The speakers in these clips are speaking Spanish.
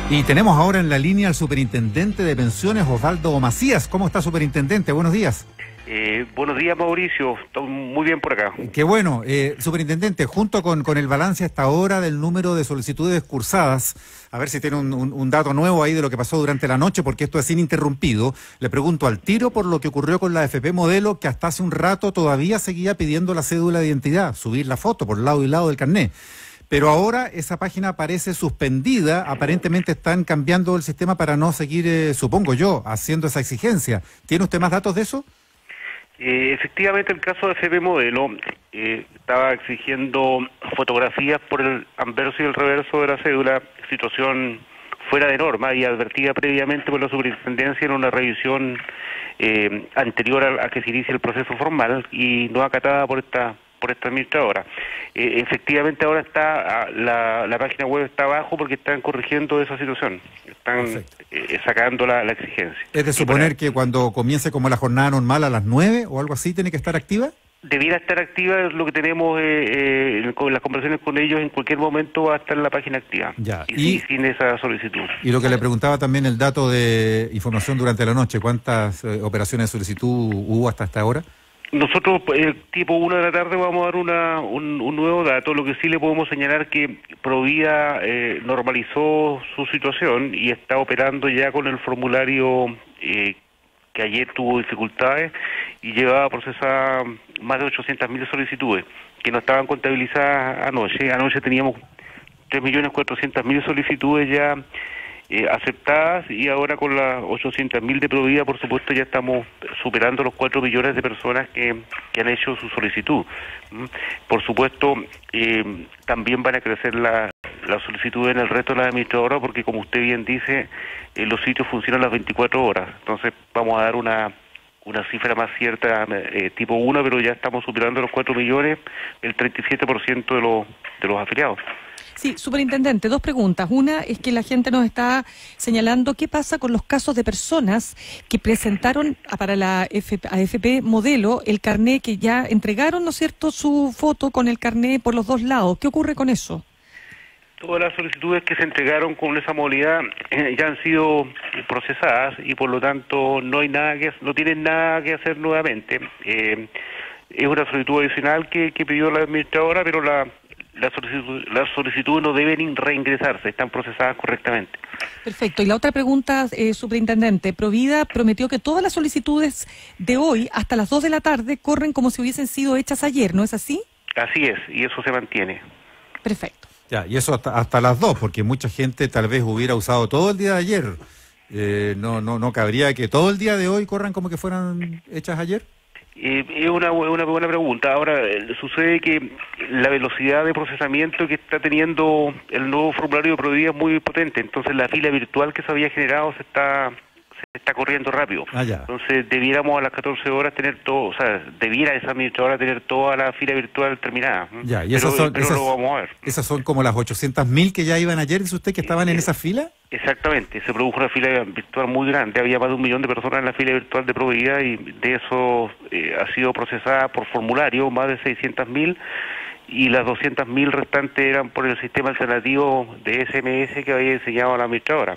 Y tenemos ahora en la línea al superintendente de pensiones, Osvaldo Macías. ¿Cómo está, superintendente? Buenos días. Buenos días, Mauricio. Estoy muy bien por acá. Qué bueno. Superintendente, junto con el balance hasta ahora del número de solicitudes cursadas, a ver si tiene un dato nuevo ahí de lo que pasó durante la noche, porque esto es ininterrumpido. Le pregunto al tiro por lo que ocurrió con la AFP Modelo, que hasta hace un rato todavía seguía pidiendo la cédula de identidad, subir la foto por lado y lado del carné. Pero ahora esa página aparece suspendida, aparentemente están cambiando el sistema para no seguir, supongo yo, haciendo esa exigencia. ¿Tiene usted más datos de eso? Efectivamente, el caso de AFP Modelo estaba exigiendo fotografías por el anverso y el reverso de la cédula, situación fuera de norma y advertida previamente por la superintendencia en una revisión anterior a que se inicie el proceso formal y no acatada por esta administradora. Efectivamente ahora está la página web está abajo porque están corrigiendo esa situación, están sacando la exigencia. ¿Es de suponer que cuando comience como la jornada normal a las 9 o algo así tiene que estar activa? Debiera estar activa, es lo que tenemos con las conversaciones con ellos, en cualquier momento va a estar la página activa. Ya. Y sin esa solicitud. Y lo que le preguntaba también, el dato de información durante la noche, ¿cuántas operaciones de solicitud hubo hasta esta hora? Nosotros, tipo 1 de la tarde, vamos a dar un nuevo dato. Lo que sí le podemos señalar que Provida normalizó su situación y está operando ya con el formulario que ayer tuvo dificultades y llevaba a procesar más de 800.000 solicitudes que no estaban contabilizadas anoche. Anoche teníamos 3.400.000 solicitudes ya aceptadas y ahora con las 800.000 de Provida, por supuesto, ya estamos superando los 4 millones de personas que han hecho su solicitud. Por supuesto, también van a crecer la solicitud en el resto de las administradoras porque, como usted bien dice, los sitios funcionan las 24 horas. Entonces vamos a dar una cifra más cierta, tipo 1, pero ya estamos superando los 4 millones, el 37% de los afiliados. Sí, superintendente, dos preguntas. Una es que la gente nos está señalando qué pasa con los casos de personas que presentaron para la AFP Modelo el carné, que ya entregaron, ¿no es cierto?, su foto con el carné por los dos lados. ¿Qué ocurre con eso? Todas las solicitudes que se entregaron con esa modalidad ya han sido procesadas y por lo tanto no tienen nada que hacer nuevamente. Es una solicitud adicional que pidió la administradora, pero las solicitudes no deben reingresarse, están procesadas correctamente. Perfecto. Y la otra pregunta, superintendente, Provida prometió que todas las solicitudes de hoy hasta las 2 de la tarde corren como si hubiesen sido hechas ayer, ¿no es así? Así es, y eso se mantiene. Perfecto. Ya, y eso hasta las 2, porque mucha gente tal vez hubiera usado todo el día de ayer. No cabría que todo el día de hoy corran como que fueran hechas ayer. Es una buena pregunta. Ahora, sucede que la velocidad de procesamiento que está teniendo el nuevo formulario de Provida es muy potente, entonces la fila virtual que se había generado se está corriendo rápido. Entonces debiéramos a las 14 horas tener todo, o sea, debiera esa administradora tener toda la fila virtual terminada. Ya, y pero lo vamos a ver. ¿Esas son como las 800.000 que ya iban ayer, dice usted, que estaban en esa fila? Exactamente, se produjo una fila virtual muy grande, había más de 1 millón de personas en la fila virtual de Provida y de eso ha sido procesada por formulario más de 600.000 y las 200.000 restantes eran por el sistema alternativo de SMS que había diseñado la administradora.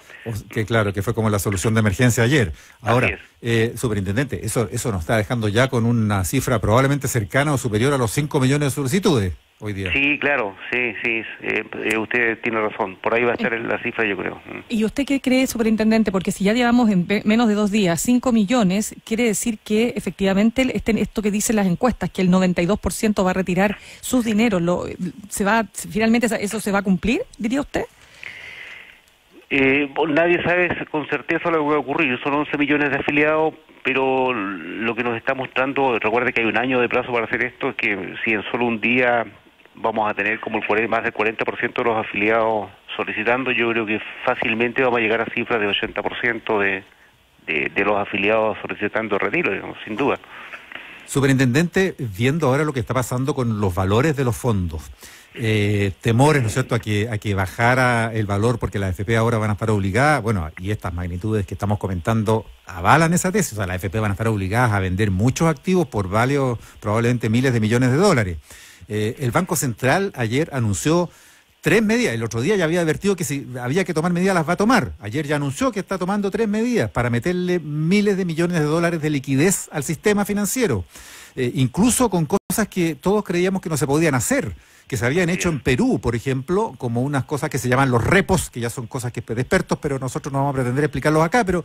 Que claro, que fue como la solución de emergencia ayer. Ahora, superintendente, eso nos está dejando ya con una cifra probablemente cercana o superior a los 5 millones de solicitudes hoy día. Sí, claro, sí, usted tiene razón, por ahí va a estar la cifra, yo creo. ¿Y usted qué cree, superintendente? Porque si ya llevamos en menos de 2 días 5 millones, quiere decir que efectivamente esto que dicen las encuestas, que el 92% va a retirar sus dineros, ¿finalmente eso se va a cumplir, diría usted? Nadie sabe con certeza lo que va a ocurrir, son 11 millones de afiliados, pero lo que nos está mostrando, recuerde que hay un año de plazo para hacer esto, es que si en solo un día vamos a tener como más del 40% de los afiliados solicitando, yo creo que fácilmente vamos a llegar a cifras de 80% de los afiliados solicitando retiro, digamos, sin duda. Superintendente, viendo ahora lo que está pasando con los valores de los fondos, temores, ¿no es cierto?, a que bajara el valor porque las AFP ahora van a estar obligadas, bueno, y estas magnitudes que estamos comentando avalan esa tesis, o sea, las AFP van a estar obligadas a vender muchos activos por varios, probablemente miles de millones de dólares. El Banco Central ayer anunció 3 medidas. El otro día ya había advertido que si había que tomar medidas, las va a tomar. Ayer ya anunció que está tomando 3 medidas para meterle miles de millones de dólares de liquidez al sistema financiero. Incluso con cosas que todos creíamos que no se podían hacer, que se habían hecho en Perú, por ejemplo, como unas cosas que se llaman los repos, que ya son cosas que de expertos, pero nosotros no vamos a pretender explicarlos acá, pero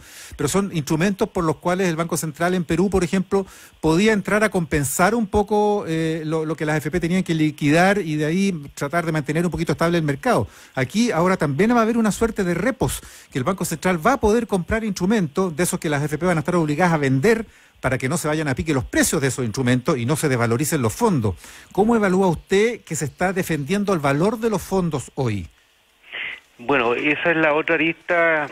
son instrumentos por los cuales el Banco Central en Perú, por ejemplo, podía entrar a compensar un poco lo que las AFP tenían que liquidar y de ahí tratar de mantener un poquito estable el mercado. Aquí ahora también va a haber una suerte de repos, que el Banco Central va a poder comprar instrumentos de esos que las AFP van a estar obligadas a vender para que no se vayan a pique los precios de esos instrumentos y no se desvaloricen los fondos. ¿Cómo evalúa usted que se está defendiendo el valor de los fondos hoy? Bueno, esa es la otra arista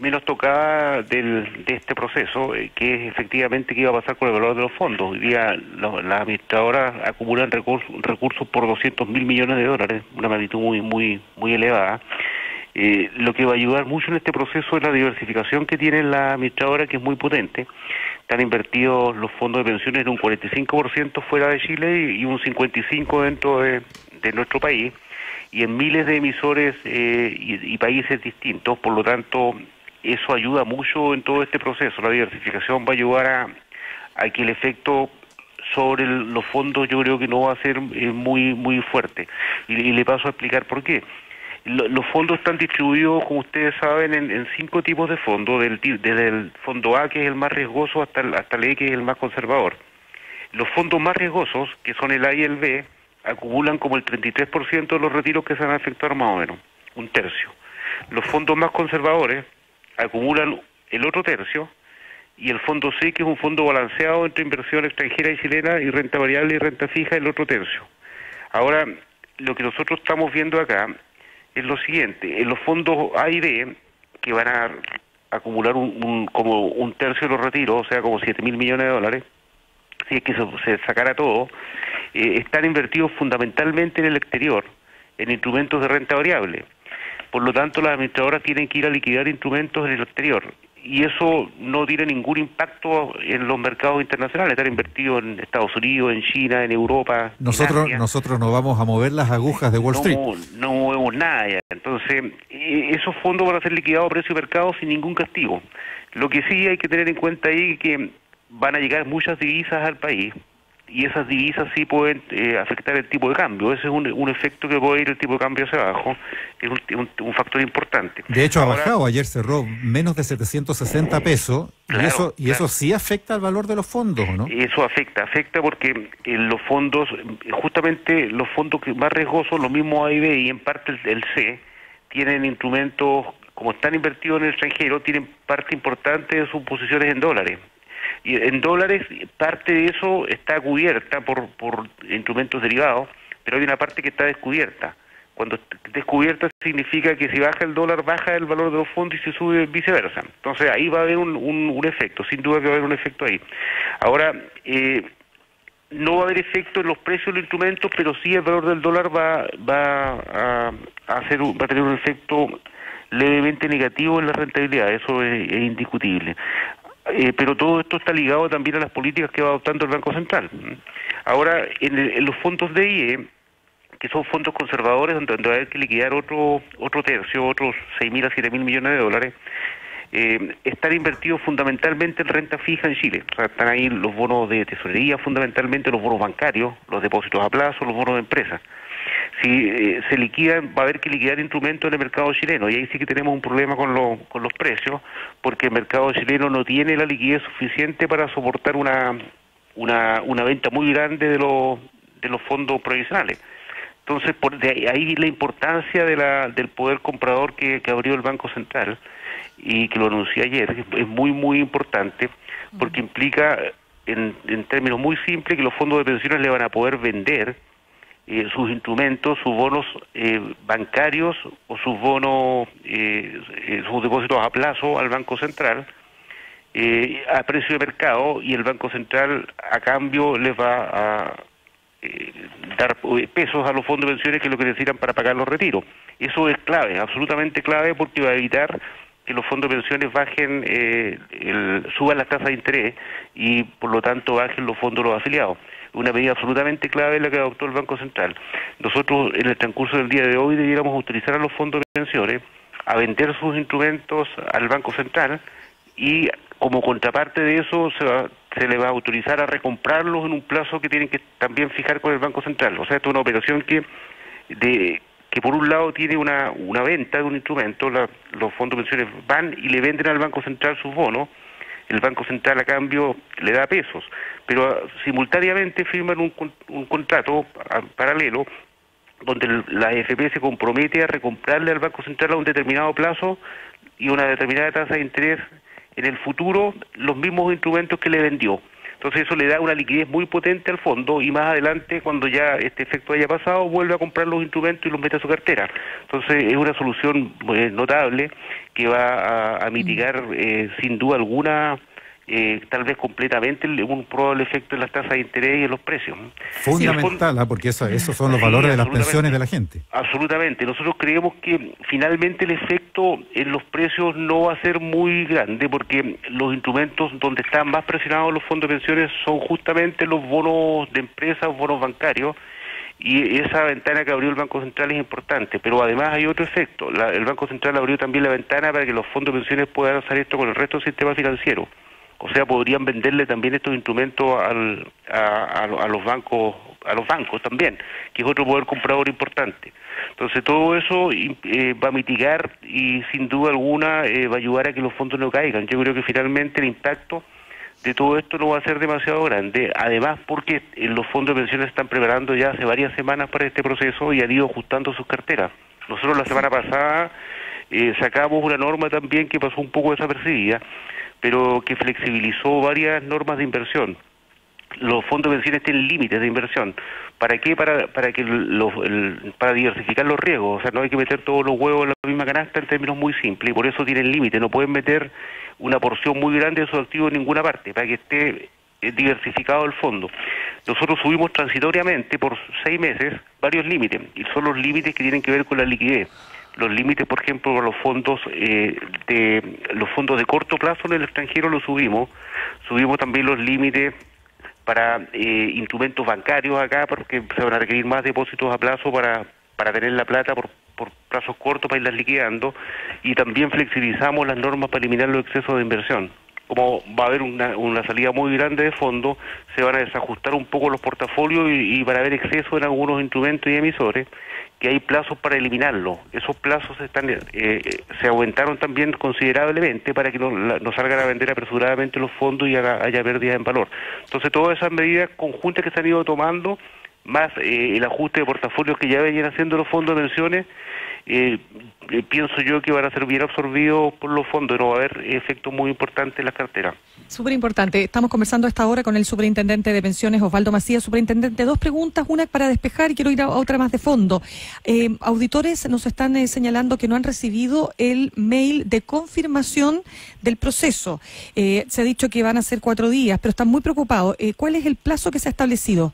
menos tocada de este proceso, que es efectivamente qué iba a pasar con el valor de los fondos. Hoy día las administradoras acumulan recursos por 200.000 millones de dólares, una magnitud muy elevada. Lo que va a ayudar mucho en este proceso es la diversificación que tiene la administradora, que es muy potente. Están invertidos los fondos de pensiones en un 45% fuera de Chile y un 55% dentro de nuestro país, y en miles de emisores y países distintos. Por lo tanto, eso ayuda mucho en todo este proceso. La diversificación va a ayudar a que el efecto sobre los fondos, yo creo que no va a ser muy fuerte. Y le paso a explicar por qué. Los fondos están distribuidos, como ustedes saben, en 5 tipos de fondos, desde el fondo A, que es el más riesgoso, hasta el E, que es el más conservador. Los fondos más riesgosos, que son el A y el B, acumulan como el 33% de los retiros que se van a efectuar, más o menos, un tercio. Los fondos más conservadores acumulan el otro tercio, y el fondo C, que es un fondo balanceado entre inversión extranjera y chilena, y renta variable y renta fija, el otro tercio. Ahora, lo que nosotros estamos viendo acá es lo siguiente: en los fondos A y B, que van a acumular como un tercio de los retiros, o sea, como 7.000 millones de dólares, si es que se sacara todo, están invertidos fundamentalmente en el exterior, en instrumentos de renta variable. Por lo tanto, las administradoras tienen que ir a liquidar instrumentos en el exterior, y eso no tiene ningún impacto en los mercados internacionales. Están invertidos en Estados Unidos, en China, en Europa. Nosotros no vamos a mover las agujas de Wall Street. No movemos nada ya. Entonces, esos fondos van a ser liquidados a precio de mercado sin ningún castigo. Lo que sí hay que tener en cuenta ahí es que van a llegar muchas divisas al país, y esas divisas sí pueden afectar el tipo de cambio. Ese es un efecto que puede ir el tipo de cambio hacia abajo, es un factor importante. De hecho, ahora, ha bajado, ayer cerró menos de 760 pesos, claro, y eso sí afecta al valor de los fondos, ¿no? Eso afecta porque los fondos, justamente los fondos más riesgosos, los mismos A y B, y en parte el C, tienen instrumentos, como están invertidos en el extranjero, tienen parte importante de sus posiciones en dólares. Y en dólares, parte de eso está cubierta por instrumentos derivados, pero hay una parte que está descubierta. Cuando descubierta significa que si baja el dólar, baja el valor de los fondos, y si sube, viceversa. Entonces ahí va a haber un efecto, sin duda que va a haber un efecto ahí. Ahora, no va a haber efecto en los precios de los instrumentos, pero sí el valor del dólar va a tener un efecto levemente negativo en la rentabilidad. Eso es indiscutible. Pero todo esto está ligado también a las políticas que va adoptando el Banco Central. Ahora, en los fondos de IE, que son fondos conservadores, donde va a haber que liquidar otro tercio, otros 6.000 a 7.000 millones de dólares, están invertidos fundamentalmente en renta fija en Chile. O sea, están ahí los bonos de tesorería, fundamentalmente los bonos bancarios, los depósitos a plazo, los bonos de empresas. Si se liquidan, va a haber que liquidar instrumentos en el mercado chileno, y ahí sí que tenemos un problema con los precios, porque el mercado chileno no tiene la liquidez suficiente para soportar una venta muy grande de los fondos provisionales. Entonces, de ahí la importancia del poder comprador que abrió el Banco Central, y que lo anuncié ayer, es muy importante, porque implica, en términos muy simples, que los fondos de pensiones le van a poder vender sus instrumentos, sus bonos bancarios o sus bonos, sus depósitos a plazo al Banco Central a precio de mercado, y el Banco Central a cambio les va a dar pesos a los fondos de pensiones, que es lo que necesitan para pagar los retiros. Eso es clave, absolutamente clave, porque va a evitar que los fondos de pensiones suban las tasas de interés, y por lo tanto bajen los fondos de los afiliados. una medida absolutamente clave la que adoptó el Banco Central. Nosotros en el transcurso del día de hoy debiéramos utilizar a los fondos de pensiones a vender sus instrumentos al Banco Central y como contraparte de eso se le va a autorizar a recomprarlos en un plazo que tienen que también fijar con el Banco Central. O sea, esto es una operación que por un lado tiene una venta de un instrumento, los fondos de pensiones van y le venden al Banco Central sus bonos, el Banco Central a cambio le da pesos, pero simultáneamente firman un contrato paralelo donde la AFP se compromete a recomprarle al Banco Central a un determinado plazo y una determinada tasa de interés en el futuro los mismos instrumentos que le vendió. Entonces eso le da una liquidez muy potente al fondo y más adelante, cuando ya este efecto haya pasado, vuelve a comprar los instrumentos y los mete a su cartera. Entonces es una solución notable que va a mitigar sin duda alguna, tal vez completamente, un probable efecto en las tasas de interés y en los precios. Fundamental, porque esos son los valores de las pensiones de la gente. Absolutamente. Nosotros creemos que finalmente el efecto en los precios no va a ser muy grande, porque los instrumentos donde están más presionados los fondos de pensiones son justamente los bonos de empresas, bonos bancarios, y esa ventana que abrió el Banco Central es importante, pero además hay otro efecto. El Banco Central abrió también la ventana para que los fondos de pensiones puedan hacer esto con el resto del sistema financiero. O sea, podrían venderle también estos instrumentos a los bancos también, que es otro poder comprador importante. Entonces todo eso va a mitigar y sin duda alguna va a ayudar a que los fondos no caigan. Yo creo que finalmente el impacto de todo esto no va a ser demasiado grande, además porque los fondos de pensiones están preparando ya hace varias semanas para este proceso y han ido ajustando sus carteras. Nosotros la semana pasada sacamos una norma también que pasó un poco desapercibida, pero que flexibilizó varias normas de inversión. Los fondos de pensiones tienen límites de inversión. ¿Para qué? Para diversificar los riesgos. O sea, no hay que meter todos los huevos en la misma canasta en términos muy simples, y por eso tienen límites. No pueden meter una porción muy grande de sus activos en ninguna parte, para que esté diversificado el fondo. Nosotros subimos transitoriamente por 6 meses varios límites, y son los límites que tienen que ver con la liquidez. Los límites, por ejemplo, para los fondos de corto plazo en el extranjero los subimos también los límites para instrumentos bancarios acá, porque se van a requerir más depósitos a plazo para tener la plata por plazos cortos para irlas liquidando, y también flexibilizamos las normas para eliminar los excesos de inversión. Como va a haber una salida muy grande de fondos, se van a desajustar un poco los portafolios y van a haber exceso en algunos instrumentos y emisores, que hay plazos para eliminarlo. Esos plazos se aumentaron también considerablemente para que no salgan a vender apresuradamente los fondos y haya pérdidas en valor. Entonces todas esas medidas conjuntas que se han ido tomando, más el ajuste de portafolios que ya venían haciendo los fondos de pensiones, pienso yo que van a ser bien absorbidos por los fondos, no va a haber efectos muy importantes en las carteras. Súper importante. Estamos conversando a esta hora con el superintendente de pensiones, Osvaldo Macías. Superintendente, 2 preguntas, una para despejar y quiero ir a otra más de fondo. Auditores nos están señalando que no han recibido el mail de confirmación del proceso. Se ha dicho que van a ser 4 días, pero están muy preocupados. ¿Cuál es el plazo que se ha establecido?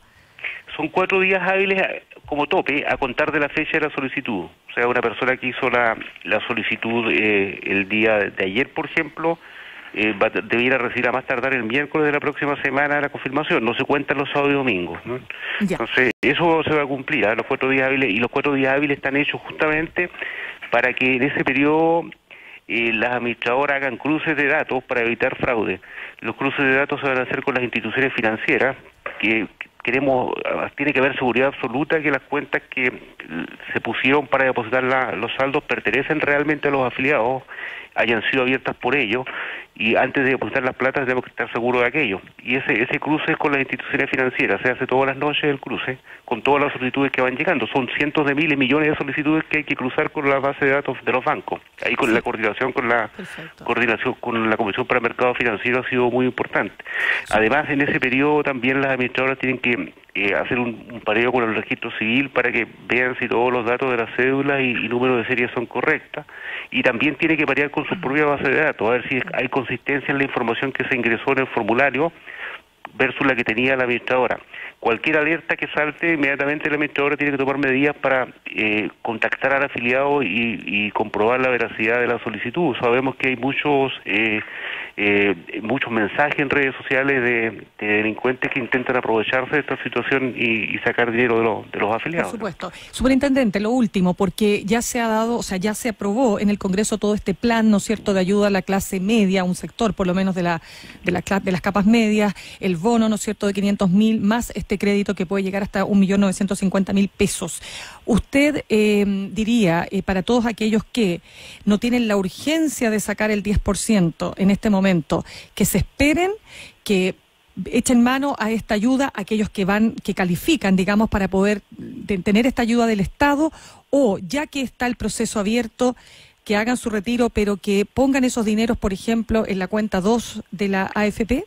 Son 4 días hábiles como tope a contar de la fecha de la solicitud. O sea, una persona que hizo la solicitud el día de ayer, por ejemplo, debiera recibir a más tardar el miércoles de la próxima semana la confirmación. No se cuentan los sábados y domingos, ¿no? Entonces, eso se va a cumplir, los 4 días hábiles, y los 4 días hábiles están hechos justamente para que en ese periodo las administradoras hagan cruces de datos para evitar fraude. Los cruces de datos se van a hacer con las instituciones financieras, que tiene que haber seguridad absoluta que las cuentas que se pusieron para depositar los saldos pertenecen realmente a los afiliados, hayan sido abiertas por ellos, y antes de depositar las platas tenemos que estar seguros de aquello. Y ese cruce es con las instituciones financieras, se hace todas las noches el cruce, con todas las solicitudes que van llegando. Son cientos de miles, millones de solicitudes que hay que cruzar con la base de datos de los bancos. Ahí con la coordinación con la Comisión para Mercado Financiero ha sido muy importante. Además, en ese periodo también las administradoras tienen que hacer un pareo con el registro civil para que vean si todos los datos de las cédulas y número de serie son correctas, y también tiene que parear con su propia base de datos, a ver si hay consistencia en la información que se ingresó en el formulario versus la que tenía la administradora. Cualquier alerta que salte, inmediatamente la administradora tiene que tomar medidas para contactar al afiliado y comprobar la veracidad de la solicitud. Sabemos que hay muchos muchos mensajes en redes sociales de delincuentes que intentan aprovecharse de esta situación y sacar dinero de los afiliados. Por supuesto. Superintendente, lo último, porque ya se ha dado, o sea, ya se aprobó en el Congreso todo este plan, ¿no es cierto?, de ayuda a la clase media, un sector por lo menos de las capas medias, el bono, ¿no es cierto?, de 500.000, más este crédito que puede llegar hasta 1.950.000 pesos. Usted diría, para todos aquellos que no tienen la urgencia de sacar el 10% en este momento, que se esperen, que echen mano a esta ayuda aquellos que califican, digamos, para poder tener esta ayuda del Estado, o ya que está el proceso abierto, que hagan su retiro, pero que pongan esos dineros, por ejemplo, en la cuenta 2 de la AFP?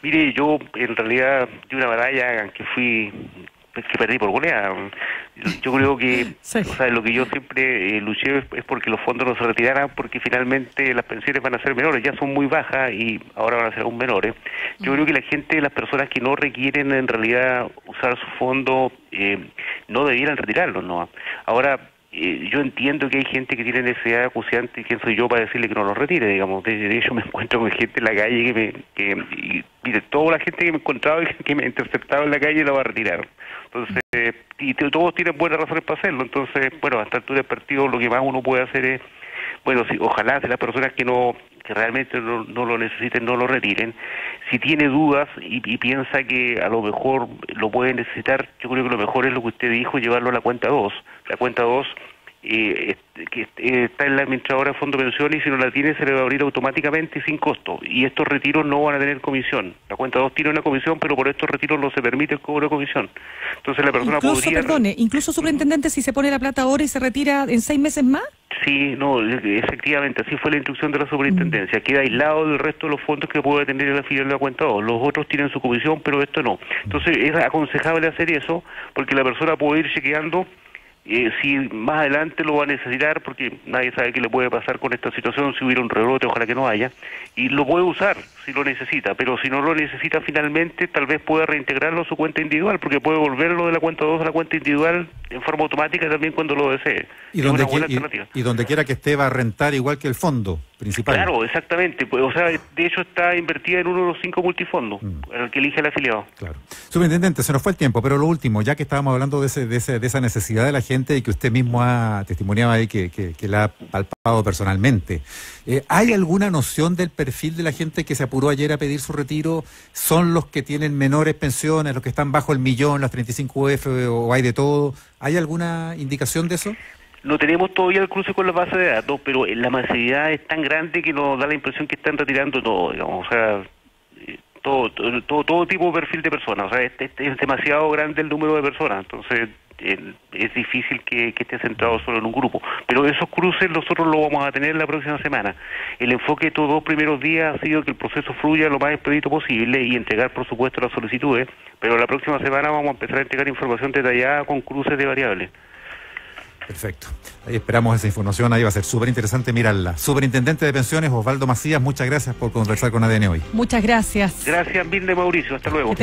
Mire, yo en realidad di una batalla que perdí por goleada. Yo creo que, sí. O sea, lo que yo siempre luché es porque los fondos no se retiraran, porque finalmente las pensiones van a ser menores, ya son muy bajas y ahora van a ser aún menores. Yo creo que la gente, las personas que no requieren en realidad usar su fondo, no debieran retirarlos, ¿no? Ahora, yo entiendo que hay gente que tiene necesidad acuciante y quién soy yo para decirle que no los retire, digamos. De hecho me encuentro con gente en la calle mire, toda la gente que me he encontrado y que me ha interceptado en la calle la va a retirar. Entonces, y todos tienen buenas razones para hacerlo. Entonces, bueno, a esta altura del partido lo que más uno puede hacer es, bueno, ojalá de las personas que realmente no lo necesiten, no lo retiren. Si tiene dudas y piensa que a lo mejor lo puede necesitar, yo creo que lo mejor es lo que usted dijo, llevarlo a la cuenta 2. La cuenta 2 que está en la administradora de fondo de pensiones, y si no la tiene se le va a abrir automáticamente sin costo, y estos retiros no van a tener comisión. La cuenta 2 tiene una comisión, pero por estos retiros no se permite el cobro de comisión. Entonces la persona incluso, superintendente, si se pone la plata ahora y se retira en 6 meses más. Sí, no, efectivamente, así fue la instrucción de la superintendencia. Queda aislado del resto de los fondos que puede tener el afiliado de la cuenta 2. Los otros tienen su comisión, pero esto no. Entonces es aconsejable hacer eso, porque la persona puede ir chequeando si más adelante lo va a necesitar, porque nadie sabe qué le puede pasar con esta situación, si hubiera un rebrote, ojalá que no haya, y lo puede usar si lo necesita, pero si no lo necesita finalmente, tal vez pueda reintegrarlo a su cuenta individual, porque puede volverlo de la cuenta 2 a la cuenta individual en forma automática también cuando lo desee. Y donde quiera que esté va a rentar igual que el fondo principal. Claro, exactamente. Pues, o sea, de hecho está invertida en uno de los 5 multifondos, el que elige el afiliado. Claro. Superintendente, se nos fue el tiempo, pero lo último, ya que estábamos hablando de esa necesidad de la gente y que usted mismo ha testimoniado ahí que la ha palpado personalmente, ¿hay alguna noción del perfil de la gente que se apuró ayer a pedir su retiro? ¿Son los que tienen menores pensiones, los que están bajo el millón, las 35 UF, o hay de todo? ¿Hay alguna indicación de eso? No tenemos todavía el cruce con la base de datos, pero la masividad es tan grande que nos da la impresión que están retirando todo, digamos, o sea, todo tipo de perfil de personas, o sea, es demasiado grande el número de personas, entonces es difícil que esté centrado solo en un grupo, pero esos cruces nosotros los vamos a tener la próxima semana. El enfoque de estos 2 primeros días ha sido que el proceso fluya lo más expedito posible y entregar, por supuesto, las solicitudes, pero la próxima semana vamos a empezar a entregar información detallada con cruces de variables. Perfecto. Ahí esperamos esa información, ahí va a ser súper interesante mirarla. Superintendente de Pensiones, Osvaldo Macías, muchas gracias por conversar con ADN hoy. Muchas gracias. Gracias, Mirna y Mauricio. Hasta luego.